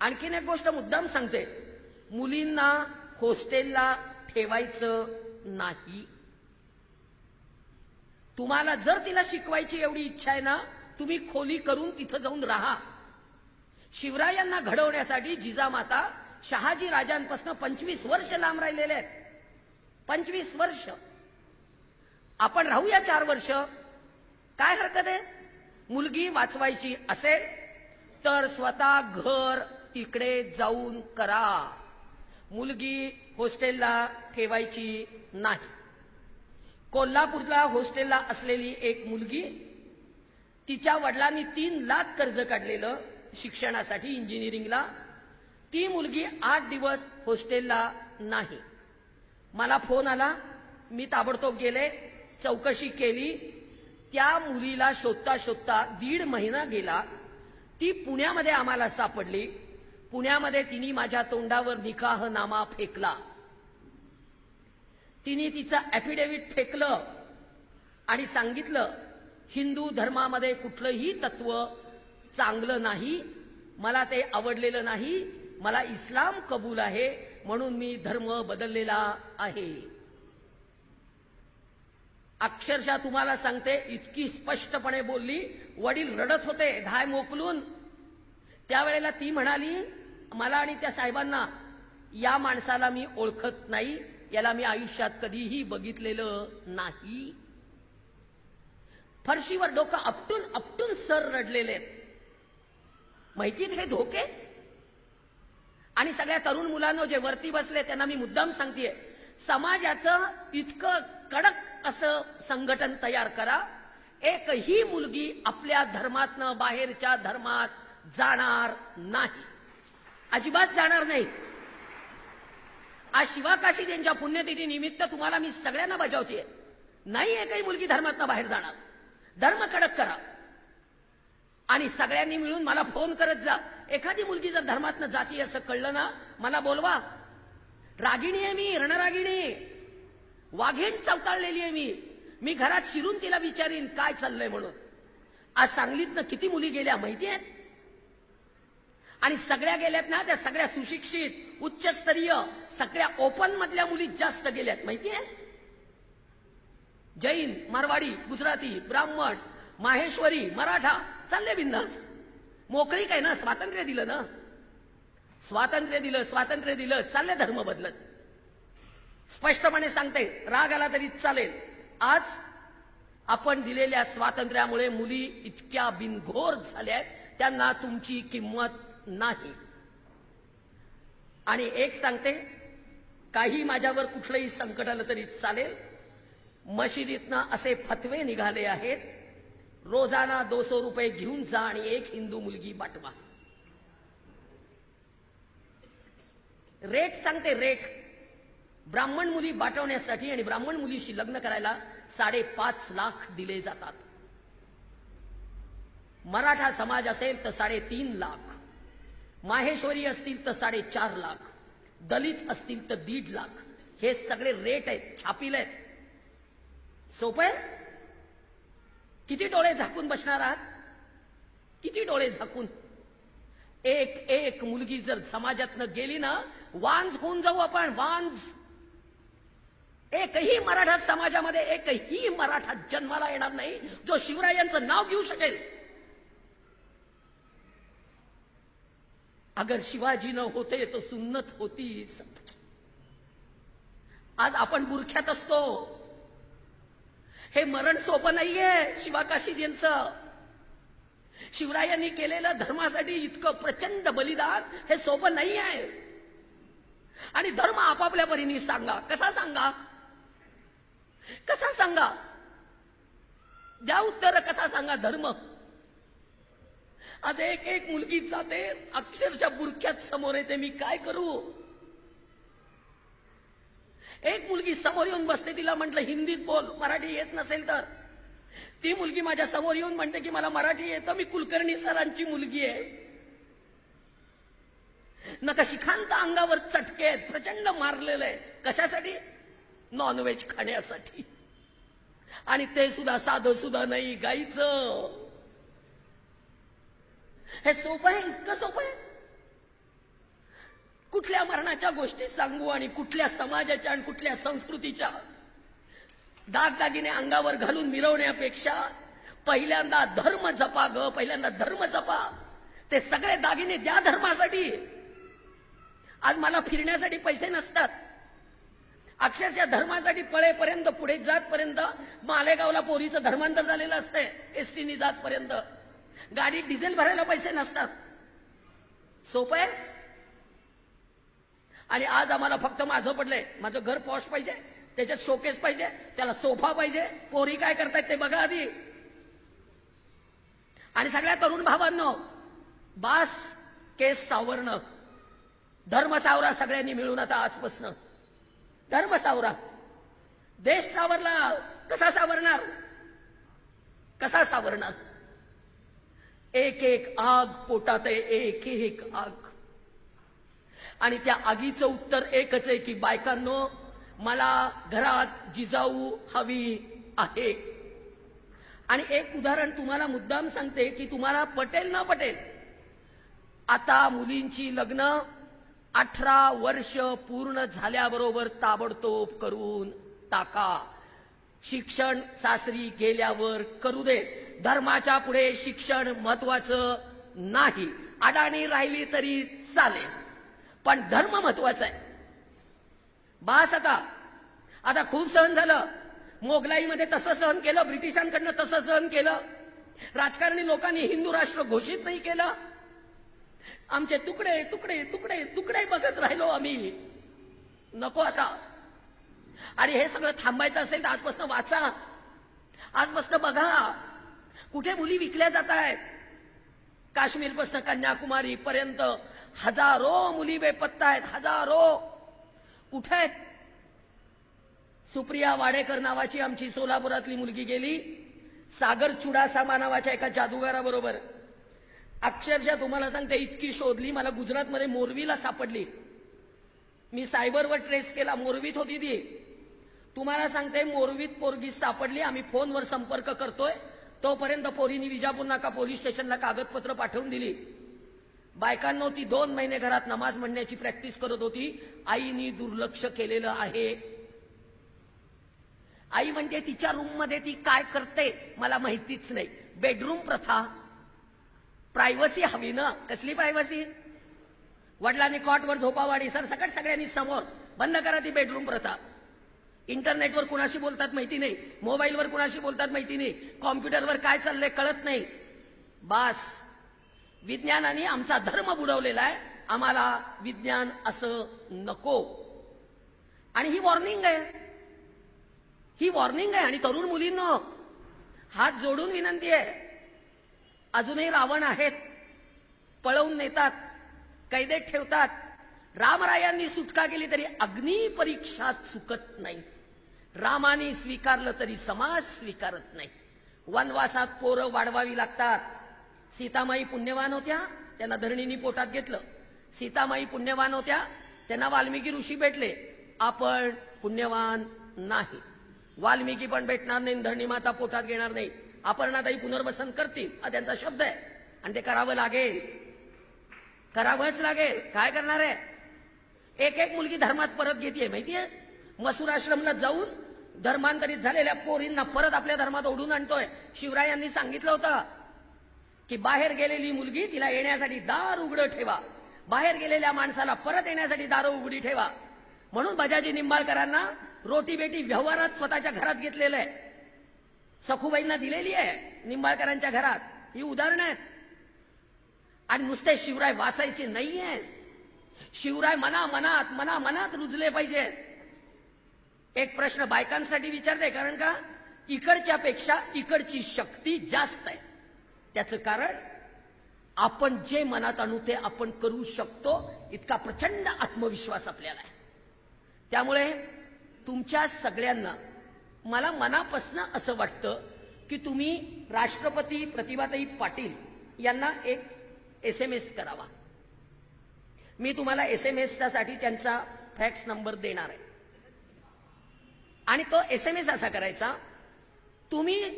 आणखीन एक गोष्ट मुद्दाम सांगते, मुलींना हॉस्टेलला ठेवायचं नाही. तुम्हाला जर तिला शिकवायची एवढी इच्छा आहे ना, तुम्ही खोली करून तिथं जाऊन राहा. शिवरायांना घडवण्यासाठी जिजामाता शहाजी राजांपासून 25 वर्ष लांब राहिलेले आहेत. 25 वर्ष. आपण राहूया 4 वर्ष, काय हरकत आहे? मुलगी वाचवायची असेल तर स्वतः घर तिकडे जाऊन करा. मुलगी हॉस्टेलला ठेवायची नाही. कोल्हापूरला हॉस्टेलला असलेली एक मुलगी, तिच्या वडिलांनी 3 लाख कर्ज काढलेलं शिक्षणासाठी, इंजिनिअरिंगला. ती मुलगी 8 दिवस हॉस्टेलला नाही. मला फोन आला, मी ताबडतोब गेले, चौकशी केली. त्या मुलीला शोधता शोधता 1.5 महिना गेला. ती पुण्यामध्ये आम्हाला सापडली. पुण्यामध्ये तिने माझ्या तोंडावर निकाहनामा फेकला. तिने तिचं ऍफिडेव्हिट फेकलं आणि सांगितलं, हिंदू धर्मामध्ये कुठलंही तत्व चांगलं नाही, मला ते आवडलेलं नाही, मला इस्लाम कबूल आहे, म्हणून मी धर्म बदललेला आहे. अक्षरशः तुम्हाला सांगते, इतकी स्पष्टपणे बोलली. वडील रडत होते धाय मोकलून. त्यावेळेला ती म्हणाली मला आणि त्या साहेबांना, या माणसाला मी ओळखत नाही, याला मी आयुष्यात कधीही बघितलेलं नाही. फरशीवर डोकं आपटून आपटून सर रडलेले. माहितीत हे धोके. आणि सगळ्या तरुण मुलांना जे वरती बसले त्यांना मी मुद्दाम सांगतेय, समाजाचं इतकं कडक असं संघटन तयार करा, एकही मुलगी आपल्या धर्मातनं बाहेरच्या धर्मात जाणार नाही, अजिबात जाणार नाही. आज शिवाकाशी यांच्या पुण्यतिथी निमित्त तुम्हाला मी सगळ्यांना बजावतेय, नाही एकही मुलगी धर्मातनं बाहेर जाणार. धर्म कडक करा. आणि सगळ्यांनी मिळून मला फोन करत जा. एखादी मुलगी जर धर्मातनं जाती असं कळलं ना, मला बोलवा. रागिणी आहे मी, रणरागिणी, वाघेण चवताळलेली आहे मी घरात शिरून तिला विचारीन काय चाललंय म्हणून. आज सांगलीतनं किती मुली गेल्या माहिती आहेत? आणि सगळ्या गेल्यात ना, त्या सगळ्या सुशिक्षित, उच्चस्तरीय, सगळ्या ओपन मधल्या मुली जास्त गेल्यात माहिती आहे. जैन, मारवाडी, गुजराती, ब्राह्मण, माहेश्वरी, मराठा चालले बिंदास. मोकळी काय ना, स्वातंत्र्य दिलं ना, स्वातंत्र्य दिलं, चालले धर्म बदलत. स्पष्टपणे सांगते, राग आला तरी चालेल. आज आपण दिलेल्या स्वातंत्र्यामुळे मुली इतक्या बिनघोर झाल्यात, त्यांना तुमची किंमत नाही. आणि एक सांगते, काही माझ्यावर कुठलंही संकट आलं तरी चालेल. मशिदीतनं असे फतवे निघाले आहेत, रोजाना 200 रुपये घेऊन जा आणि एक हिंदू मुलगी पाठवा. रेट सांगते, रेट. ब्राह्मण मुली पाठवण्यासाठी आणि ब्राह्मण मुलीशी लग्न करायला 5.5 लाख दिले जातात. मराठा समाज असेल तर 3.5 लाख, माहेश्वरी असतील तर 4.5 लाख, दलित असतील तर 1.5 लाख. हे सगळे रेट आहेत, छापील आहेत. सोपं आहे? किती डोळे झाकून बसणार आहात? किती डोळे झाकून? एक मुलगी जर समाजातनं गेली ना, वांज होऊन जाऊ आपण, वांज. एकही मराठा समाजामध्ये एकही मराठा जन्माला येणार नाही जो शिवरायांचं नाव घेऊ शकेल. अगर शिवाजी न होते तो सुन्नत होती. आज आपण बुरख्यात असतो. हे मरण सोपं नाहीये शिवाकाशीजींचं. शिवरायांनी केलेलं धर्मासाठी इतकं प्रचंड बलिदान हे सोपं नाही आहे. आणि धर्म आपापल्या परीने सांगा. कसा सांगा? कसा सांगा? द्या उत्तर. कसा सांगा धर्म? आज एक मुलगी जाते, अक्षरशः बुरख्यात समोर येते, मी काय करू? एक मुलगी समोर येऊन बसते, तिला म्हटलं हिंदीत बोल, मराठी येत नसेल तर. ती मुलगी माझ्या समोर येऊन म्हणते की मला मराठी येतं, मी कुलकर्णी सरांची मुलगी आहे. नखशिखांत अंगावर चटके आहेत, प्रचंड मारलेलं आहे. कशासाठी? नॉनव्हेज खाण्यासाठी. आणि ते सुद्धा साधं सुद्धा नाही, गाईचं. हे सोपं आहे? इतकं सोपं आहे? कुठल्या मरणाच्या गोष्टी सांगू आणि कुठल्या समाजाच्या आणि कुठल्या संस्कृतीच्या दागदागिने अंगावर घालून मिरवण्यापेक्षा पहिल्यांदा धर्म जपा ग, पहिल्यांदा धर्म जपा. ते सगळे दागिने द्या धर्मासाठी. आज मला फिरण्यासाठी पैसे नसतात. अक्षरशः धर्मासाठी पळेपर्यंत पुढे जातपर्यंत मालेगावला पोरीचं धर्मांतर झालेलं असतंय. एसटीनी जातपर्यंत गाडीत डिझेल भरायला पैसे नसतात. सोपं आहे. आणि आज आम्हाला फक्त माझं पडलंय. माझं घर पॉश पाहिजे, त्याच्यात शोकेस पाहिजे, त्याला सोफा पाहिजे. पोरी काय करतायत ते बघा आधी. आणि सगळ्या तरुण भावांनो, बास केस सावरणं, धर्म सावरा सगळ्यांनी मिळून. आता आजपासून धर्म सावरा. देश सावरला. कसा सावरणार? कसा सावरणार? एक एक आग पोटात आहे, एक एक आग. आणि त्या आगीचं उत्तर एकच आहे की बायकांनो, मला घरात जिजाऊ हवी आहे. आणि एक उदाहरण तुम्हाला मुद्दाम सांगते की तुम्हाला पटेल ना पटेल. आता मुलींची लग्न 18 वर्ष पूर्ण झाल्याबरोबर ताबडतोब करून टाका. शिक्षण सासरी गेल्यावर करू दे. धर्माच्या पुढे शिक्षण महत्वाचं नाही. अडाणी राहिली तरी चालेल, पण धर्म महत्वाचा आहे. बास आता खूप सहन झालं. मोगलाईमध्ये तसं सहन केलं, ब्रिटिशांकडनं तसं सहन केलं. राजकारणी लोकांनी हिंदू राष्ट्र घोषित नाही केलं. आमचे तुकडे तुकडे तुकडे तुकडे बघत राहिलो आम्ही. नको आता. आणि हे सगळं थांबायचं असेल तर आजपासून वाचा, आजपासून बघा. कुठे मुली विकल्या जात आहेत. काश्मीरपासून कन्याकुमारी पर्यंत हजारो मुली बेपत्ता आहेत. हजारो. कुठे आहेत? सुप्रिया वाडेकर नावाची आमची सोलापुरातली मुलगी गेली सागर चुडासामा नावाच्या एका जादूगाराबरोबर. अक्षरशः तुम्हाला सांगते, इतकी शोधली. मला गुजरातमध्ये मोरवीला सापडली. मी सायबरवर ट्रेस केला. मोरवीत होती ती. तुम्हाला सांगते, मोरवीत पोरगी सापडली. आम्ही फोनवर संपर्क करतोय. तोपर्यंत पोरीनी विजापूर नाका पोलीस स्टेशनला कागदपत्र पाठवून दिली. बायकांनो, ती 2 महिने घरात नमाज म्हणण्याची प्रॅक्टिस करत होती. आईनी दुर्लक्ष केलेलं आहे. आई म्हणते तिच्या रूम मध्ये ती काय करते मला माहितीच नाही. बेडरूम प्रथा. प्रायव्हसी हवी ना. कसली प्रायव्हसी? वडिलांनी कॉटवर झोपावाडी सर सकट सगळ्यांनी समोर. बंद करा ती बेडरूम प्रथा. इंटरनेटवर कुणाशी बोलतात माहिती नाही, मोबाईलवर कुणाशी बोलतात माहिती नाही, कॉम्प्युटरवर काय चाललंय कळत नाही. बास. विज्ञानाने आमचा धर्म बुडवलेला आहे. आम्हाला विज्ञान असं नको. आणि ही वॉर्निंग आहे. ही वॉर्निंग आहे. आणि तरुण मुलींनो, हात जोडून विनंती आहे. अजूनही रावण आहेत. पळवून नेतात, कैदेत ठेवतात. रामरायांनी सुटका केली तरी अग्नी परीक्षा चुकत नाही. रामाने स्वीकारलं तरी समाज स्वीकारत नाही. वनवासात पोरं वाढवावी लागतात. सीतामाई पुण्यवान होत्या, त्यांना धरणीनी पोटात घेतलं. सीतामाई पुण्यवान होत्या, त्यांना वाल्मिकी ऋषी भेटले. आपण पुण्यवान नाही. वाल्मिकी पण भेटणार नाही, धरणी माता पोटात घेणार नाही. अपर्णाताई पुनर्वसन करतील हा त्यांचा शब्द आहे. आणि ते करावं लागेल. करावंच लागेल. काय करणार आहे? एक एक मुलगी धर्मात परत घेतीये माहितीये. मसूर आश्रमला जाऊन धर्मांतरित झालेल्या पोरींना परत आपल्या धर्मात ओढून आणतोय. शिवरायांनी सांगितलं होतं की बाहेर गेलेली मुलगी तिला येण्यासाठी दार उघडं ठेवा. बाहेर गेलेल्या माणसाला परत येण्यासाठी दारं उघडी ठेवा. म्हणून बजाजी निंबाळकरांना रोटी बेटी व्यवहारात स्वतःच्या घरात घेतलेलं आहे. सखूबाईंना दिलेली आहे निंबाळकरांच्या घरात. ही उदाहरणं आहेत. आणि नुसते शिवराय वाचायचे नाहीये. शिवराय मनात रुजले पाहिजेत. एक प्रश्न बायकांसाठी विचारते, कारण का इकडच्या पेक्षा इकडची शक्ती जास्त आहे. त्याचं कारण आपण जे मनात आणू ते आपण करू शकतो, इतका प्रचंड आत्मविश्वास आपल्याला आहे. त्यामुळे तुमच्या सगळ्यांना मला मनापासून असं वाटतं की तुम्ही राष्ट्रपती प्रतिभाताई पाटील यांना एक SMS करावा. मी तुम्हाला SMS साठी त्यांचा फॅक्स नंबर देणार आहे. आणि तो SMS असा करायचा, तुम्ही